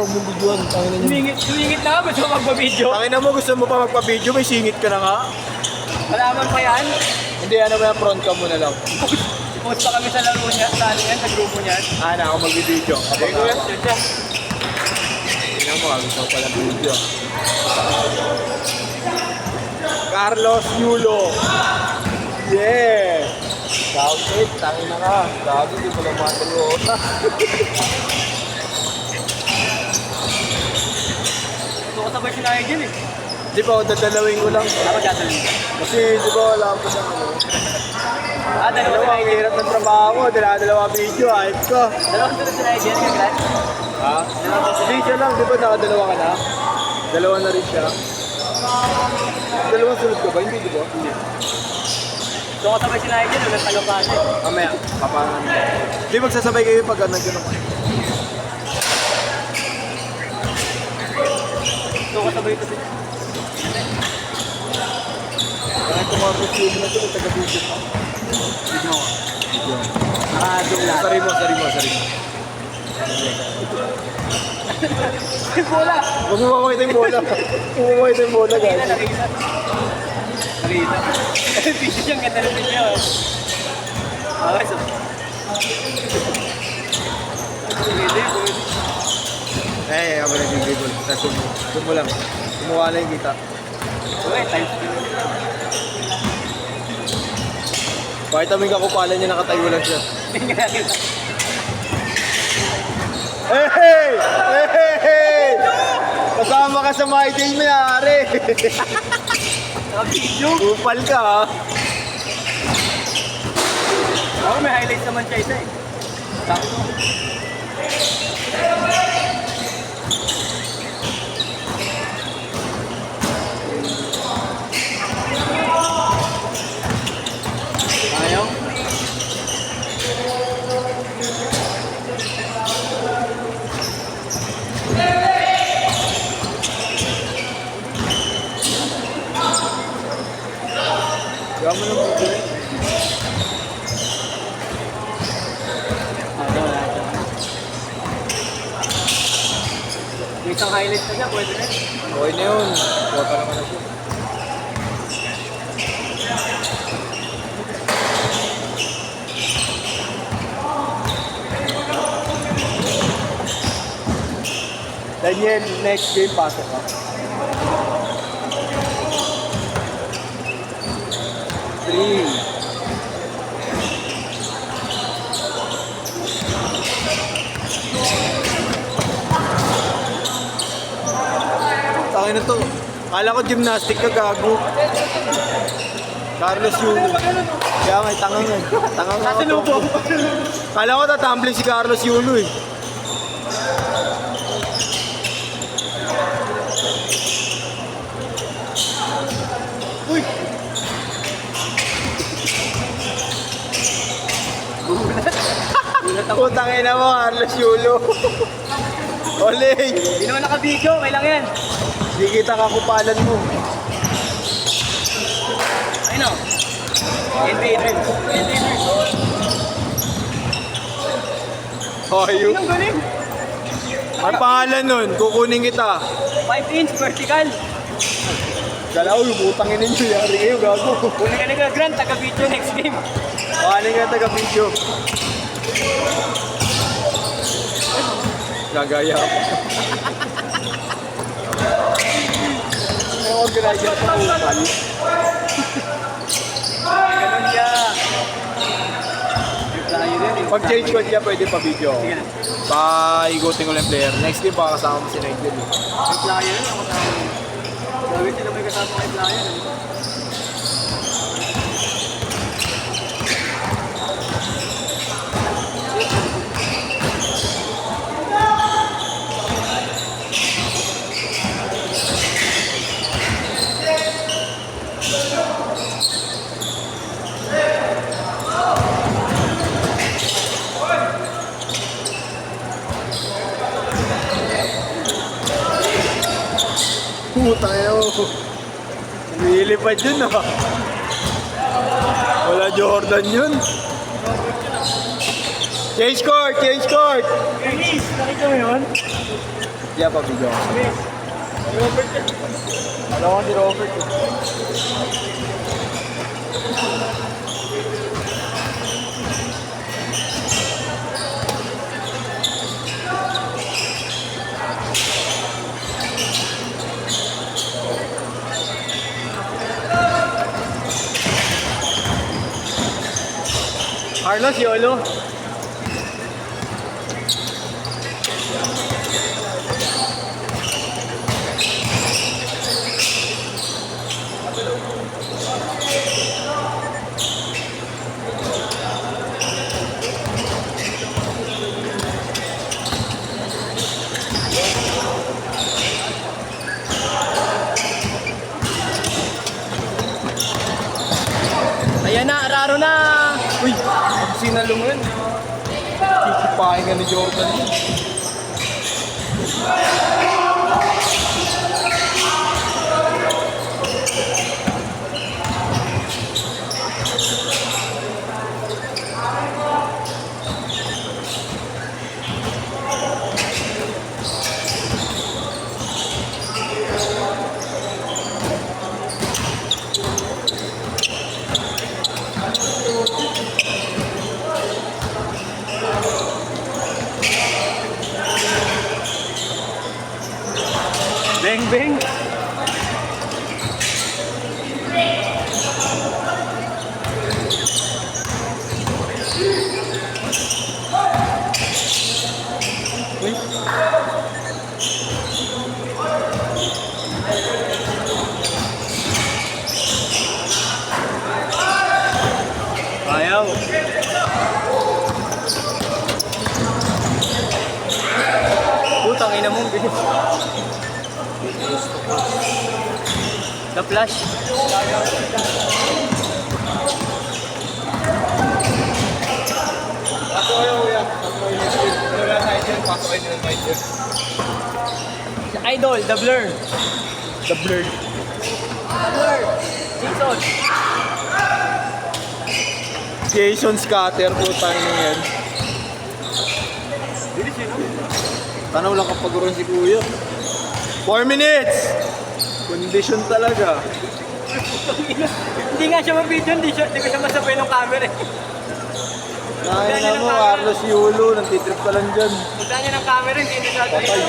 Huwag mong videoan. Sumingit na nga, ba't mo magpa-video? Tangina mo, gusto mo pa magpa-video, may singit ka na nga. Malaman pa yan. Hindi, ano ba yung front cam mo na lang. Post pa kami sa laro niya, sa ano yan, sa grupo niyan. Na ako mag-video. Sige, kuya. Sige. Tingnan mo, gusto ko pala video. Carlos Yulo. Yeah! Downgrade, tangina ka. Gago, di mo lang matulota. Ito ko sabay sinayag dyan eh. Di ba, dadalawin ko lang. Ako dadalhin. Kasi, di ba, wala ko siyang ano. Dalawa Dalawa, ang hirap ng trabaho mo. Dalawa video, ayos ka. Dalawang sunod sinayag dyan, kagrat. Ha? Hindi siya lang, di ba nakadalawa ka na? Dalawa na rin siya. Dalawang sunod ka ba? Hindi, di ba? Hindi. Ito ko sabay sinayag dyan, ulit tayo pa kasi. Mamaya, papangan. Di magsasabay kayo pag nagganong. Ito ko sabay ito. Kaya kumapit yung na ito, taga-video pa. Video. Nakadong lahat. Sari mo. Yung bola! Huwag mo mamakita yung bola. Huwag mo mamakita yung bola, guys. Nakita. Video siyang ganda ng video. Okay, so. Pwede. Ako na yung video. Tapos doon mo lang. Kumuha na yung kita. Okay, times 2. Kahit aming kakupalan niya, nakatayo lang siya. Hey! Kasama ka sa my day, mayari. Video? Upal ka, ha? Ako may highlights naman siya isa eh. Sabi ko. Ayaw? Kaya mo lang video. May isang highlight na siya, pwede na. Okay na yun. Kuha pa naman na siya. Daniel, next game, pasok ka. 3. Tangin na to. Kala ko gymnastic ka, gago. Carlos Yulo. Kaya nga, tanga nga. Tanga nga ako. Lubong. Kala ko tatumbling si Carlos Yulo eh. Uy! Putang ina mo, Carlos Yulo. Oleg! Hindi naman naka-video, okay lang yan. Di kita kakupalan mo. Ayun o. NBA Dreams. NBA Dreams. Ayun. Ang galing. Ang pangalan nun, kukunin kita. 5 inch vertical. Galaw, butangin ninyo, yari kayo, gago. Huli ka na Grant, taga-video next game. Ano nga taga-video? Gagaya ako. Ewan, ginagaya ko upal. Ganun siya. Yung flyer yan eh. Pag change code niya, pwede pa video. Sige na. Pa-igutin ko lang yung player. Next game, baka kasama mo si Nigel. May flyer yan, ako kasama mo. Gawin sila may kasama kay flyer. Puta yun. Nilipad yun ah. Wala Jordan yun. Change court! Change court! Dennis, nakita mo yun? Kaya pa video ako. Robert yan. Alam ko si Robert. Carlos Yolo. Ayan na, araro na. Uy! Ang sinalungan. Kikipahin ka ni Jordan. Beng, beng. Ayaw. Putang ina mong bilis. The Flash. Ako ayaw kuya. Ako ayaw. Wala tayo dyan. Pasok kayo ng mic dyan. Idol, The Blur. The Blur. The Blur. Jason. Jason Scatter po tayo na yan. Bilis yun, no? Tanaw lang kapag ron si kuya. 4 minutes! Condition talaga. Hindi nga siya mabidyo, hindi ko siya masabay ng camera eh. Kaya na mo, Carlos Yulo. Nantitrip ka lang dyan. Punta niya ng camera, hindi na siya. Patay.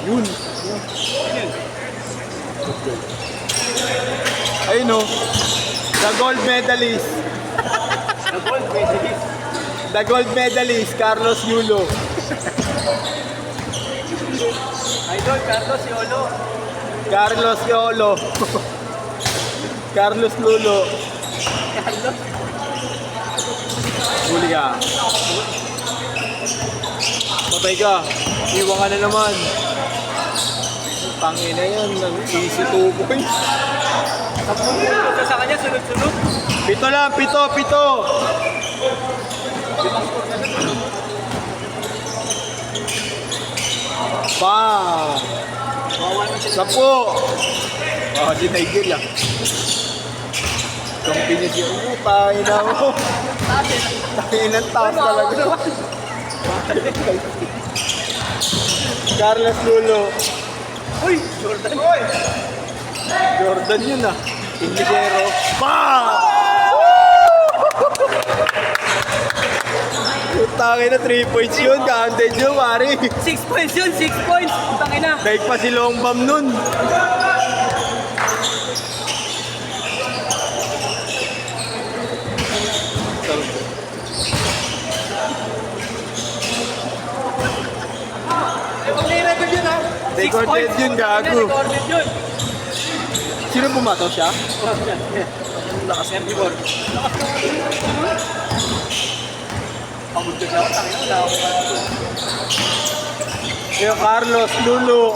Yun. Ayun o. The gold medalist. The gold medalist. The gold medalist, Carlos Yulo. Idol, Carlos Yolo. Carlos Yolo. Carlos Lulo. Carlos. Huli ka. Patay ka. Iwan ka na naman. Tangina yan. Easy 2 points. Ito sa kanya, sunod-sunod. Pito lang. Pito. Bang! Sapo! Oh, si Nigel ah. Kampi niya siya. Tayo na mo. Tayo ng taas talaga. Carlos Lulo. Uy, Jordan. Jordan yun ah. Inglesero. Bang! Tangin na 3 points yun. Counted yun, pare. 6 points yun, 6 points. Tangin na. Daig pa si Long Bam nun. Record yun ha. Recorded yun, gago. Recorded yun. Sino bumato siya? Lakas ng bibor. Pagod ka siya, tangin na. Wala ako. Yung Carlos Lulo.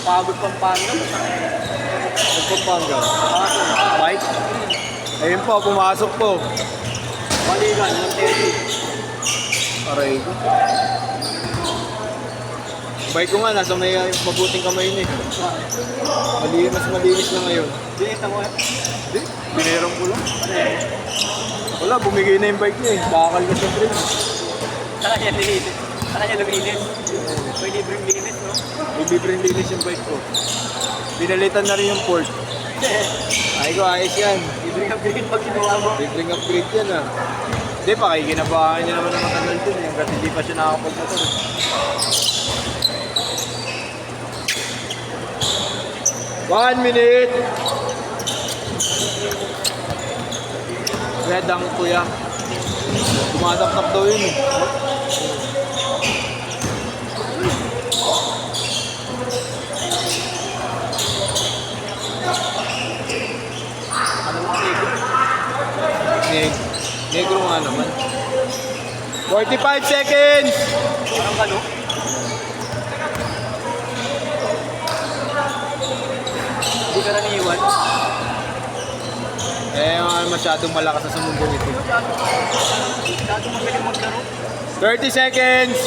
Pagod pang pangin na. Nagpampanga. Mike? Ayun po, pumasok po. Baligan, 130. Aray ko. Bike ko nga, nasa may mabuting kamay niya. Mas malinis na ngayon. Dinita mo eh. Hindi, binirang ko lang. Wala, bumigay na yung bike niya eh. Bakal na sa train. Saka yan, dinita. Kaya niya luminis. May libreng linis, no? Libreng linis yung bike ko. Pinalitan na rin yung port. Ay ko, ayos yan. Libreng upgrade pag ginawa mo. Libreng upgrade yan ah. Hindi pa, kikinabahan niya naman ng matagal dun eh. Kasi hindi pa siya nakakapag-motor. 1 minute! Red ang kuya. Tumatap-tap daw yun eh. Ano mo negro? Negro nga naman. 45 seconds! Parang gano? Hindi ka na niiwan. Masyadong malakas na sa mundong ito. Masyado magaling maglaro. 30 seconds!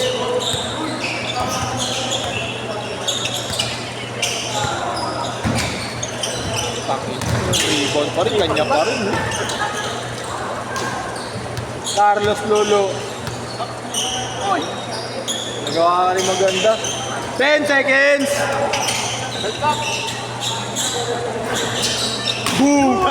Pakin. Rebound pa rin, kanya pa rin. Eh. Carlos Lolo. Oy! Nagawa ka rin maganda. 10 seconds! Nagtap! Boom!